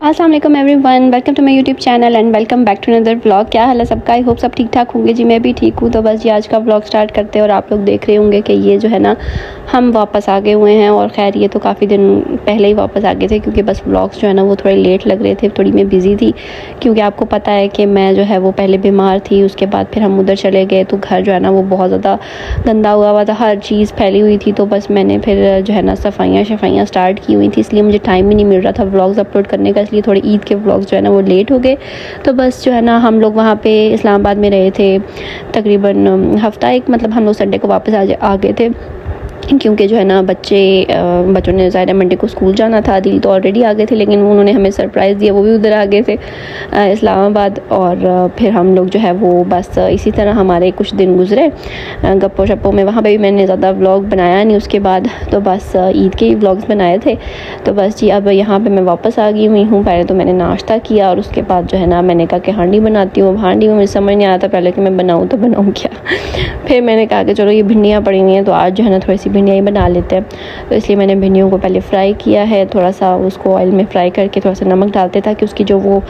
अस्सलाम वालेकुम everyone, welcome to my YouTube channel and welcome back to another vlog. क्या हाल है सबका? आई होप सब ठीक ठाक होंगे जी। मैं भी ठीक हूँ। तो बस ये आज का व्लॉग स्टार्ट करते हैं और आप लोग देख रहे होंगे कि ये जो है ना हम वापस आ गए हुए हैं। और ख़ैर ये तो काफ़ी दिन पहले ही वापस आ गए थे क्योंकि बस व्लॉग्स जो है ना वो थोड़े लेट लग रहे थे। थोड़ी मैं बिज़ी थी क्योंकि आपको पता है कि मैं जो है वो पहले बीमार थी, उसके बाद फिर हम उधर चले गए तो घर जो है ना वो बहुत ज़्यादा गंदा हुआ था, हर चीज़ फैली हुई थी। तो बस मैंने फिर जो है ना सफाइयाँ स्टार्ट की हुई थी, इसलिए मुझे टाइम ही नहीं मिल रहा था व्लॉग्स अपलोड करने का, इसलिए थोड़े ईद के व्लॉग्स जो है ना वो लेट हो गए। तो बस जो है ना हम लोग वहाँ पे इस्लामाबाद में रहे थे तकरीबन हफ़्ता एक, मतलब हम लोग संडे को वापस आ गए थे क्योंकि जो है ना बच्चों ने ज़ाहिर मंडे को स्कूल जाना था। दिल तो ऑलरेडी आ गए थे लेकिन उन्होंने हमें सरप्राइज़ दिया, वो भी उधर आ गए थे इस्लामाबाद। और फिर हम लोग जो है वो बस इसी तरह हमारे कुछ दिन गुजरे गप्पो शप्पो में। वहाँ पे भी मैंने ज़्यादा व्लॉग बनाया नहीं उसके बाद, तो बस ईद के ही व्लॉग्स बनाए थे। तो बस जी अब यहाँ पे मैं वापस आ गई हुई हूँ। पहले तो मैंने नाश्ता किया और उसके बाद जो है ना मैंने कहा कि हांडी बनाती हूँ। हांडी में मुझे समझ नहीं आ रहा था पहले कि मैं बनाऊँ तो बनाऊँ क्या। फिर मैंने कहा कि चलो ये भिंडियाँ पड़ी हुई हैं तो आज जो है ना थोड़ी सी भिंडियाँ ही बना लेते हैं। तो इसलिए मैंने भिंडियों को पहले फ्राई किया है, थोड़ा सा उसको ऑयल में फ्राई करके थोड़ा सा नमक डालते हैं ताकि उसकी जो वो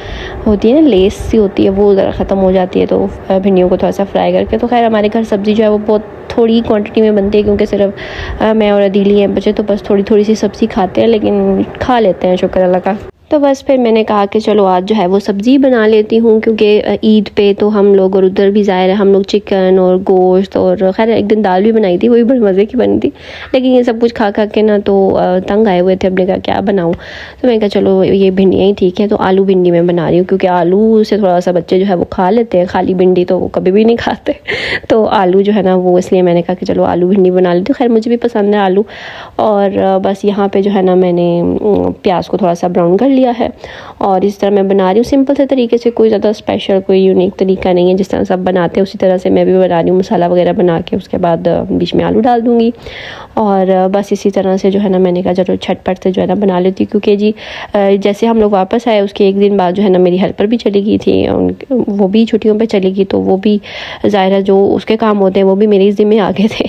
होती है ना लेस सी होती है वो ज़रा ख़त्म हो जाती है। तो भिंडियों को थोड़ा सा फ्राई करके, तो खैर हमारे घर सब्ज़ी जो है वो बहुत थोड़ी क्वांटिटी में बनती है क्योंकि सिर्फ मैं और अदीली हैं बच्चे, तो बस थोड़ी थोड़ी सी सब्ज़ी खाते हैं लेकिन खा लेते हैं, शुक्र अल्लाह का। तो बस फिर मैंने कहा कि चलो आज जो है वो सब्ज़ी बना लेती हूँ क्योंकि ईद पे तो हम लोग और उधर भी ज़ाहिर है हम लोग चिकन और गोश्त और खैर एक दिन दाल भी बनाई थी, वो भी बड़े मज़े की बनी थी। लेकिन ये सब कुछ खा के ना तो तंग आए हुए थे। हमने कहा क्या बनाऊँ, तो मैंने कहा चलो ये भिंडियाँ ही ठीक है। तो आलू भिंडी मैं बना रही हूँ क्योंकि आलू से थोड़ा सा बच्चे जो है वो खा लेते हैं, खाली भिंडी तो वो कभी भी नहीं खाते। तो आलू जो है ना वो, इसलिए मैंने कहा कि चलो आलू भिंडी बना लेती हूँ। खैर मुझे भी पसंद है आलू। और बस यहाँ पे जो है ना मैंने प्याज को थोड़ा सा ब्राउन कर लिया है और इस तरह मैं बना रही हूँ सिंपल से तरीके से, कोई ज़्यादा स्पेशल कोई यूनिक तरीका नहीं है। जिस तरह सब बनाते हैं उसी तरह से मैं भी बना रही हूँ, मसाला वगैरह बना के उसके बाद बीच में आलू डाल दूँगी। और बस इसी तरह से जो है ना मैंने कहा चलो झटपट से जो है ना बना लेती हूँ क्योंकि जी जैसे हम लोग वापस आए उसके एक दिन बाद जो है ना मेरी हेल्पर भी चली गई थी, वो भी छुट्टियों पर चली गई, तो वो भी ज़ाहिर है जो उसके काम होते हैं वो भी मेरे ज़िम्मे आ गए थे।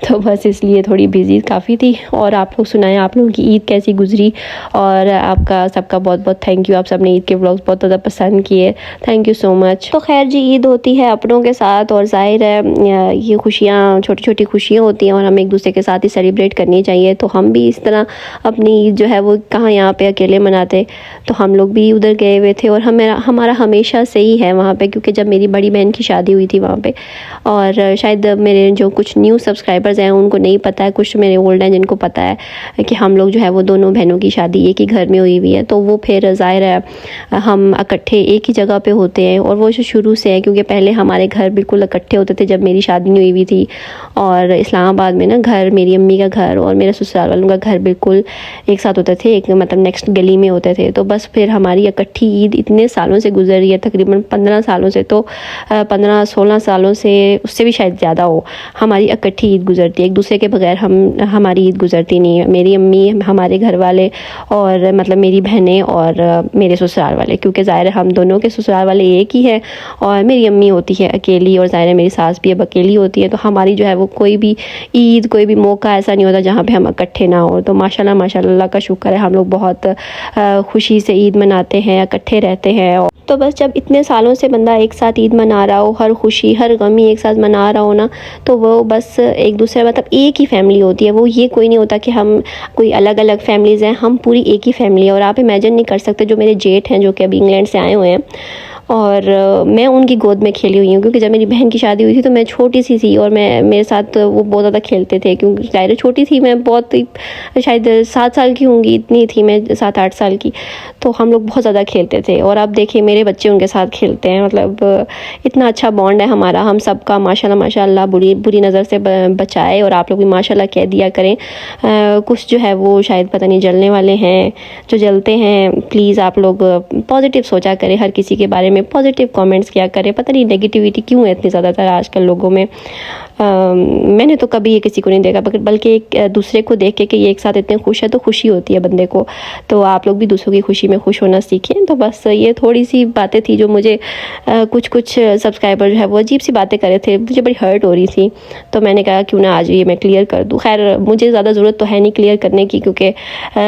तो बस इसलिए थोड़ी बिजी काफ़ी थी। और आप लोग सुनाएं आप लोगों की ईद कैसी गुजरी, और आपका सबका बहुत बहुत थैंक यू। आप सबने ईद के व्लॉग्स बहुत ज़्यादा पसंद किए, थैंक यू सो मच। तो खैर जी ईद होती है अपनों के साथ और ज़ाहिर है ये खुशियाँ छोटी छोटी खुशियाँ होती हैं और हमें एक दूसरे के साथ ही सेलिब्रेट करनी चाहिए। तो हम भी इस तरह अपनी ईद जो है वो कहाँ यहाँ पे अकेले मनाते, तो हम लोग भी उधर गए हुए थे। और हमारा हमेशा से ही है वहाँ पे, क्योंकि जब मेरी बड़ी बहन की शादी हुई थी वहाँ पे, और शायद मेरे जो कुछ न्यू सब्सक्राइबर्स हैं उनको नहीं पता है, कुछ मेरे ओल्ड हैं जिनको पता है कि हम लोग जो है वो दोनों बहनों की शादी एक ही घर में हुई है। तो वो फिर ज़ाहिर है हम इकट्ठे एक ही जगह पे होते हैं और वो जो शुरू से है, क्योंकि पहले हमारे घर बिल्कुल इकट्ठे होते थे जब मेरी शादी नहीं हुई थी। और इस्लामाबाद में ना घर, मेरी अम्मी का घर और मेरे ससुराल वालों का घर बिल्कुल एक साथ होते थे, एक मतलब नेक्स्ट गली में होते थे। तो बस फिर हमारी इकट्ठी ईद इतने सालों से गुजर रही है, तकरीबन 15 सालों से, तो 15-16 सालों से, उससे भी शायद ज़्यादा हो, हमारी इकट्ठी ईद गुजरती है। एक दूसरे के बगैर हमारी ईद गुजरती नहीं है। मेरी अम्मी, हमारे घर वाले और मतलब मेरी बहनें और मेरे ससुराल वाले, क्योंकि ज़ाहिर है हम दोनों के ससुराल वाले एक ही है और मेरी अम्मी होती है अकेली और ज़ाहिर है मेरी सास भी अब अकेली होती है। तो हमारी जो है वो कोई भी ईद, कोई भी मौका ऐसा नहीं होता जहाँ पे हम इकट्ठे ना हो। तो माशाल्लाह माशाल्लाह का शुक्र है, हम लोग बहुत खुशी से ईद मनाते हैं, इकट्ठे रहते हैं। तो बस जब इतने सालों से बंदा एक साथ ईद मना रहा हो, हर खुशी हर गमी एक साथ मना रहा हो ना, तो वो बस एक दूसरे मतलब एक ही फैमिली होती है। वो ये कोई नहीं होता कि हम कोई अलग अलग फैमिलीज़ हैं, हम पूरी एक ही फैमिली है। और आप इमेजिन नहीं कर सकते, जो मेरे जेठ हैं जो कि अभी इंग्लैंड से आए हुए हैं और मैं उनकी गोद में खेली हुई हूँ, क्योंकि जब मेरी बहन की शादी हुई थी तो मैं छोटी सी थी और मेरे साथ वो बहुत ज़्यादा खेलते थे, क्योंकि ज़ाहिर छोटी थी मैं, बहुत शायद 7 साल की होंगी, इतनी थी मैं, 7-8 साल की। तो हम लोग बहुत ज़्यादा खेलते थे और अब देखिए मेरे बच्चे उनके साथ खेलते हैं। मतलब इतना अच्छा बॉन्ड है हमारा, हम सबका माशाल्लाह माशाल्लाह बुरी नज़र से बचाए। और आप लोग भी माशाल्लाह कह दिया करें। कुछ जो है वो शायद पता नहीं जलने वाले हैं, जो जलते हैं प्लीज़ आप लोग पॉजिटिव सोचा करें, हर किसी के बारे में पॉजिटिव कमेंट्स किया करें। पता नहीं नेगेटिविटी क्यों है इतनी ज़्यादातर आजकल लोगों में। मैंने तो कभी ये किसी को नहीं देखा, बल्कि एक दूसरे को देख के कि ये एक साथ इतने खुश है तो खुशी होती है बंदे को। तो आप लोग भी दूसरों की खुशी में खुश होना सीखें। तो बस ये थोड़ी सी बातें थी जो मुझे कुछ सब्सक्राइबर जो है वो अजीब सी बातें कर रहे थे, मुझे बड़ी हर्ट हो रही थी। तो मैंने कहा क्यों ना आज ये मैं क्लियर कर दूँ। खैर मुझे ज़्यादा ज़रूरत तो है नहीं क्लियर करने की, क्योंकि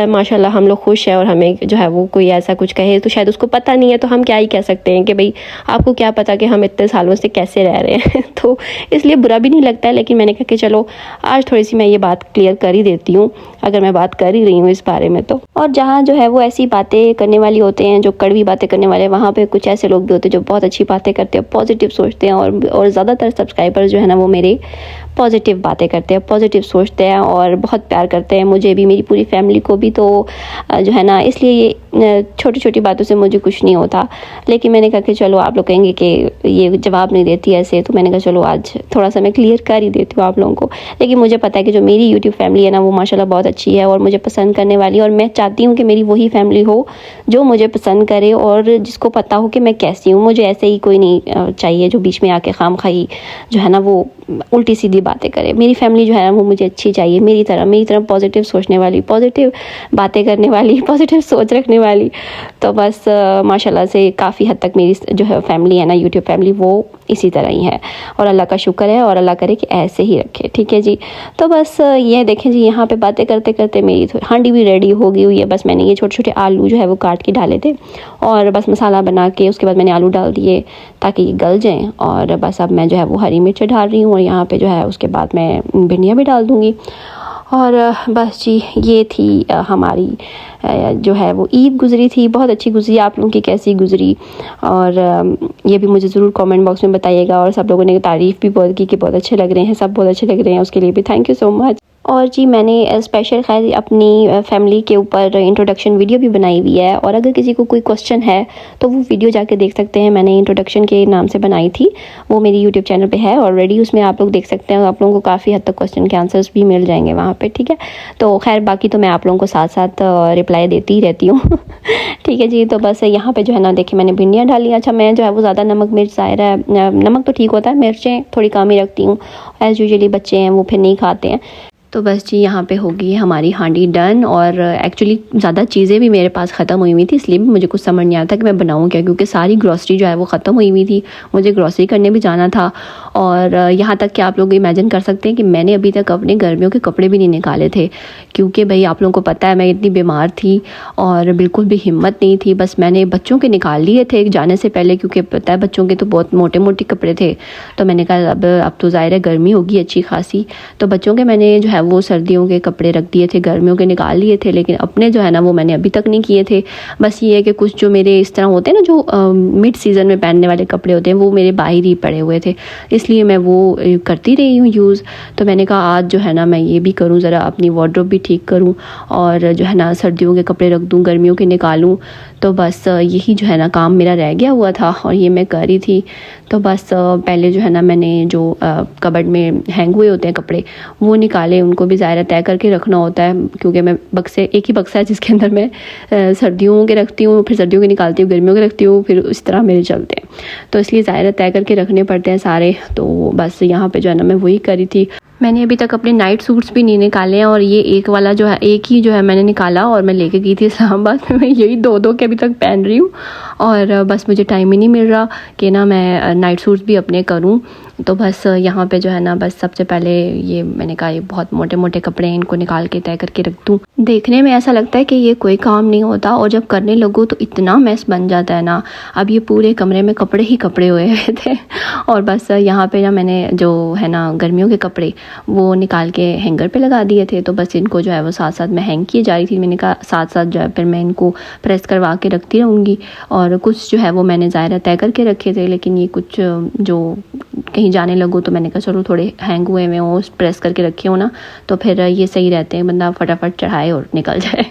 माशाल्लाह हम लोग खुश हैं, और हमें जो है वो कोई ऐसा कुछ कहे तो शायद उसको पता नहीं है, तो हम क्या ही कह सकते हैं कि भाई आपको क्या पता कि हम इतने सालों से कैसे रह रहे हैं। तो इसलिए बुरा भी नहीं लगता है, लेकिन मैंने कहा कि चलो आज थोड़ी सी मैं ये बात क्लियर कर ही देती हूँ, अगर मैं बात कर ही रही हूँ इस बारे में तो। और जहाँ जो है वो ऐसी बातें करने वाली होते हैं, जो कड़वी बातें करने वाले, वहाँ पे कुछ ऐसे लोग भी होते हैं जो बहुत अच्छी बातें करते हैं, पॉजिटिव सोचते हैं, और ज़्यादातर सब्सक्राइबर जो है ना वो मेरे पॉजिटिव बातें करते हैं, पॉजिटिव सोचते हैं और बहुत प्यार करते हैं मुझे भी, मेरी पूरी फैमिली को भी। तो जो है ना इसलिए ये छोटी छोटी बातों से मुझे कुछ नहीं होता। लेकिन मैंने कहा कि चलो आप लोग कहेंगे कि ये जवाब नहीं देती ऐसे, तो मैंने कहा चलो आज थोड़ा सा मैं क्लियर कर ही देती हूँ आप लोगों को। लेकिन मुझे पता है कि जो मेरी यूट्यूब फैमिली है ना वो माशाल्लाह बहुत अच्छी है और मुझे पसंद करने वाली है, और मैं चाहती हूँ कि मेरी वही फैमिली हो जो मुझे पसंद करे और जिसको पता हो कि मैं कैसी हूँ। मुझे ऐसे ही कोई नहीं चाहिए जो बीच में आके खामखाई जो है ना वो उल्टी सीधी बातें करे। मेरी फैमिली जो है ना वो मुझे अच्छी चाहिए, मेरी तरह पॉजिटिव सोचने वाली, पॉजिटिव बातें करने वाली, पॉजिटिव सोच रखने वाली। तो बस माशाल्लाह से काफ़ी हद तक मेरी जो है फैमिली है ना, यूट्यूब फैमिली, वो इसी तरह ही है, और अल्लाह का शुक्र है, और अल्लाह करे कि ऐसे ही रखे। ठीक है जी। तो बस ये देखें जी, यहाँ पे बातें करते करते मेरी हांडी भी रेडी हो गई हुई है। बस मैंने ये छोटे छोटे आलू जो है वो काट के डाले थे, और बस मसाला बना के उसके बाद मैंने आलू डाल दिए ताकि ये गल जाएँ। और बस अब मैं जो है वो हरी मिर्च डाल रही हूँ, और यहाँ पे जो है उसके बाद मैं भिंडियाँ भी डाल दूँगी। और बस जी ये थी हमारी जो है वो ईद गुज़री थी, बहुत अच्छी गुज़री। आप लोगों की कैसी गुज़री, और ये भी मुझे ज़रूर कमेंट बॉक्स में बताइएगा। और सब लोगों ने तारीफ़ भी बहुत की कि बहुत अच्छे लग रहे हैं, सब बहुत अच्छे लग रहे हैं, उसके लिए भी थैंक यू सो मच। और जी मैंने स्पेशल खैर अपनी फैमिली के ऊपर इंट्रोडक्शन वीडियो भी बनाई हुई है, और अगर किसी को कोई क्वेश्चन है तो वो वीडियो जाके देख सकते हैं। मैंने इंट्रोडक्शन के नाम से बनाई थी, वो मेरी यूट्यूब चैनल पे है ऑलरेडी, उसमें आप लोग देख सकते हैं। आप लोगों को काफ़ी हद तक क्वेश्चन के आंसर्स भी मिल जाएंगे वहाँ पे। ठीक है, तो खैर बाकी तो मैं आप लोगों को साथ साथ रिप्लाई देती ही रहती हूँ। ठीक है जी। तो बस यहाँ पे जो है ना देखिए मैंने भिंडियाँ डाली। अच्छा मैं जो है वो ज़्यादा नमक मिर्च ज़ाहिर है, नमक तो ठीक होता है, मिर्चें थोड़ी कम ही रखती हूँ, एज़ यूजुअली बच्चे हैं वो फिर नहीं खाते हैं। तो बस जी यहाँ पे होगी हमारी हांडी डन। और एक्चुअली ज़्यादा चीज़ें भी मेरे पास ख़त्म हुई हुई थी, इसलिए भी मुझे कुछ समझ नहीं आता कि मैं बनाऊँ क्या, क्योंकि सारी ग्रॉसरी जो है वो ख़त्म हुई हुई थी, मुझे ग्रॉसरी करने भी जाना था। और यहाँ तक कि आप लोग इमेजिन कर सकते हैं कि मैंने अभी तक अपने गर्मियों के कपड़े भी नहीं निकाले थे, क्योंकि भाई आप लोगों को पता है मैं इतनी बीमार थी और बिल्कुल भी हिम्मत नहीं थी। बस मैंने बच्चों के निकाल लिए थे जाने से पहले, क्योंकि पता है बच्चों के तो बहुत मोटे मोटे कपड़े थे। तो मैंने कहा अब तो ज़ाहिर है गर्मी होगी अच्छी खासी, तो बच्चों के मैंने जो है वो सर्दियों के कपड़े रख दिए थे, गर्मियों के निकाल लिए थे, लेकिन अपने जो है ना वो मैंने अभी तक नहीं किए थे। बस ये है कि कुछ जो मेरे इस तरह होते हैं ना जो मिड सीज़न में पहनने वाले कपड़े होते हैं वो मेरे बाहर ही पड़े हुए थे, इसलिए मैं वो करती रही हूँ यूज़। तो मैंने कहा आज जो है ना मैं ये भी करूँ, ज़रा अपनी वार्डरोब भी ठीक करूँ, और जो है ना सर्दियों के कपड़े रख दूँ, गर्मियों के निकालूँ। तो बस यही जो है ना काम मेरा रह गया हुआ था, और ये मैं कर रही थी। तो बस पहले जो है ना मैंने जो कबर्ड में हैंग हुए होते हैं कपड़े वो निकाले, उनको भी ज़ाहिर तय करके रखना होता है, क्योंकि मैं बक्से एक ही बक्सा है जिसके अंदर मैं सर्दियों के रखती हूँ, फिर सर्दियों के निकालती हूँ, गर्मियों के रखती हूँ, फिर इस तरह मेरे चलते हैं। तो इसलिए ज़ाहिर तय करके रखने पड़ते हैं सारे। तो बस यहाँ पे जो है ना मैं वही करी थी। मैंने अभी तक अपने नाइट सूट्स भी नहीं निकाले हैं, और ये एक वाला जो है एक ही जो है मैंने निकाला, और मैं लेके गई थी इस्लामाबाद में। मैं यही दो के अभी तक पहन रही हूँ, और बस मुझे टाइम ही नहीं मिल रहा कि ना मैं नाइट सूट्स भी अपने करूँ। तो बस यहाँ पे जो है ना बस सबसे पहले ये मैंने कहा ये बहुत मोटे मोटे कपड़े हैं, इनको निकाल के तय करके रख दूँ। देखने में ऐसा लगता है कि ये कोई काम नहीं होता, और जब करने लगो तो इतना मैस बन जाता है ना। अब ये पूरे कमरे में कपड़े ही कपड़े हुए थे, और बस यहाँ पे ना मैंने जो है ना गर्मियों के कपड़े वो निकाल के हैंगर पे लगा दिए थे। तो बस इनको जो है वो साथ साथ मैं हैंग किए जा रही थी। मैंने कहा साथ साथ जो है फिर मैं इनको प्रेस करवा के रखती रहूँगी। और कुछ जो है वो मैंने ज़ाहिर तय करके रखे थे, लेकिन ये कुछ जो कहीं जाने लगो तो मैंने कहा चलो थोड़े हैंग हुए में वो प्रेस करके रखे हो ना, तो फिर ये सही रहते हैं, बंदा फटाफट चढ़ाए और निकल जाए।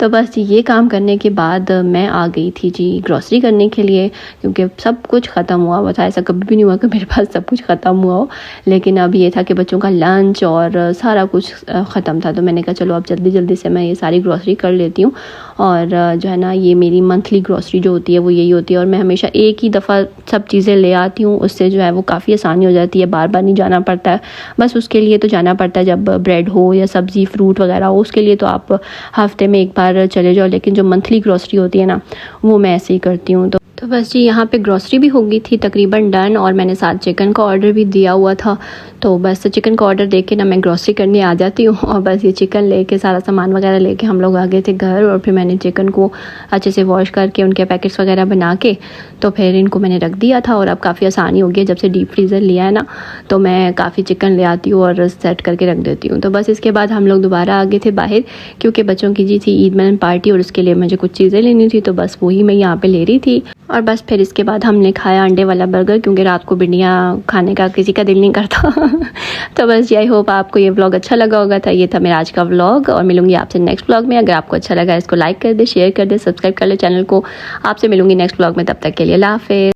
तो बस ये काम करने के बाद मैं आ गई थी जी ग्रॉसरी करने के लिए, क्योंकि सब कुछ ख़त्म हुआ था। ऐसा कभी भी नहीं हुआ कि मेरे पास सब कुछ ख़त्म हुआ हो, लेकिन अब ये था कि बच्चों का लंच और सारा कुछ ख़त्म था। तो मैंने कहा चलो अब जल्दी जल्दी से मैं ये सारी ग्रॉसरी कर लेती हूँ। और जो है ना ये मेरी मंथली ग्रॉसरी जो होती है वो यही होती है, और मैं हमेशा एक ही दफ़ा सब चीज़ें ले आती हूँ, उससे जो है वो काफ़ी काफ़ी आसानी हो जाती है, बार बार नहीं जाना पड़ता है। बस उसके लिए तो जाना पड़ता है जब ब्रेड हो या सब्ज़ी फ्रूट वगैरह हो, उसके लिए तो आप हफ्ते में एक बार चले जाओ। लेकिन जो मंथली ग्रॉसरी होती है ना, वो मैं ऐसे ही करती हूँ। तो बस जी, यहाँ पे ग्रॉसरी भी हो गई थी तकरीबन डन, और मैंने साथ चिकन का ऑर्डर भी दिया हुआ था। तो बस चिकन का ऑर्डर देके ना मैं ग्रॉसरी करने आ जाती हूँ, और बस ये चिकन लेके सारा सामान वगैरह लेके हम लोग आ गए थे घर। और फिर मैंने चिकन को अच्छे से वॉश करके उनके पैकेट्स वगैरह बना के तो फिर इनको मैंने रख दिया था। और अब काफ़ी आसानी हो गई, जब से डीप फ्रीज़र लिया है ना, तो मैं काफ़ी चिकन ले आती हूँ और सेट करके रख देती हूँ। तो बस इसके बाद हम लोग दोबारा आ गए थे बाहर, क्योंकि बच्चों की जी थी ईद मिलन पार्टी, और उसके लिए मुझे कुछ चीज़ें लेनी थी, तो बस वही मैं यहाँ पे ले रही थी। और बस फिर इसके बाद हमने खाया अंडे वाला बर्गर, क्योंकि रात को भिंडियाँ खाने का किसी का दिल नहीं करता। तो बस आई होप आपको ये व्लॉग अच्छा लगा होगा। था ये था मेरा आज का व्लॉग, और मिलूंगी आपसे नेक्स्ट व्लॉग में। अगर आपको अच्छा लगा इसको लाइक कर दे, शेयर कर दे, सब्सक्राइब कर ले चैनल को। आपसे मिलूंगी नेक्स्ट व्लॉग में, तब तक के लिए अल्लाह हाफिज़।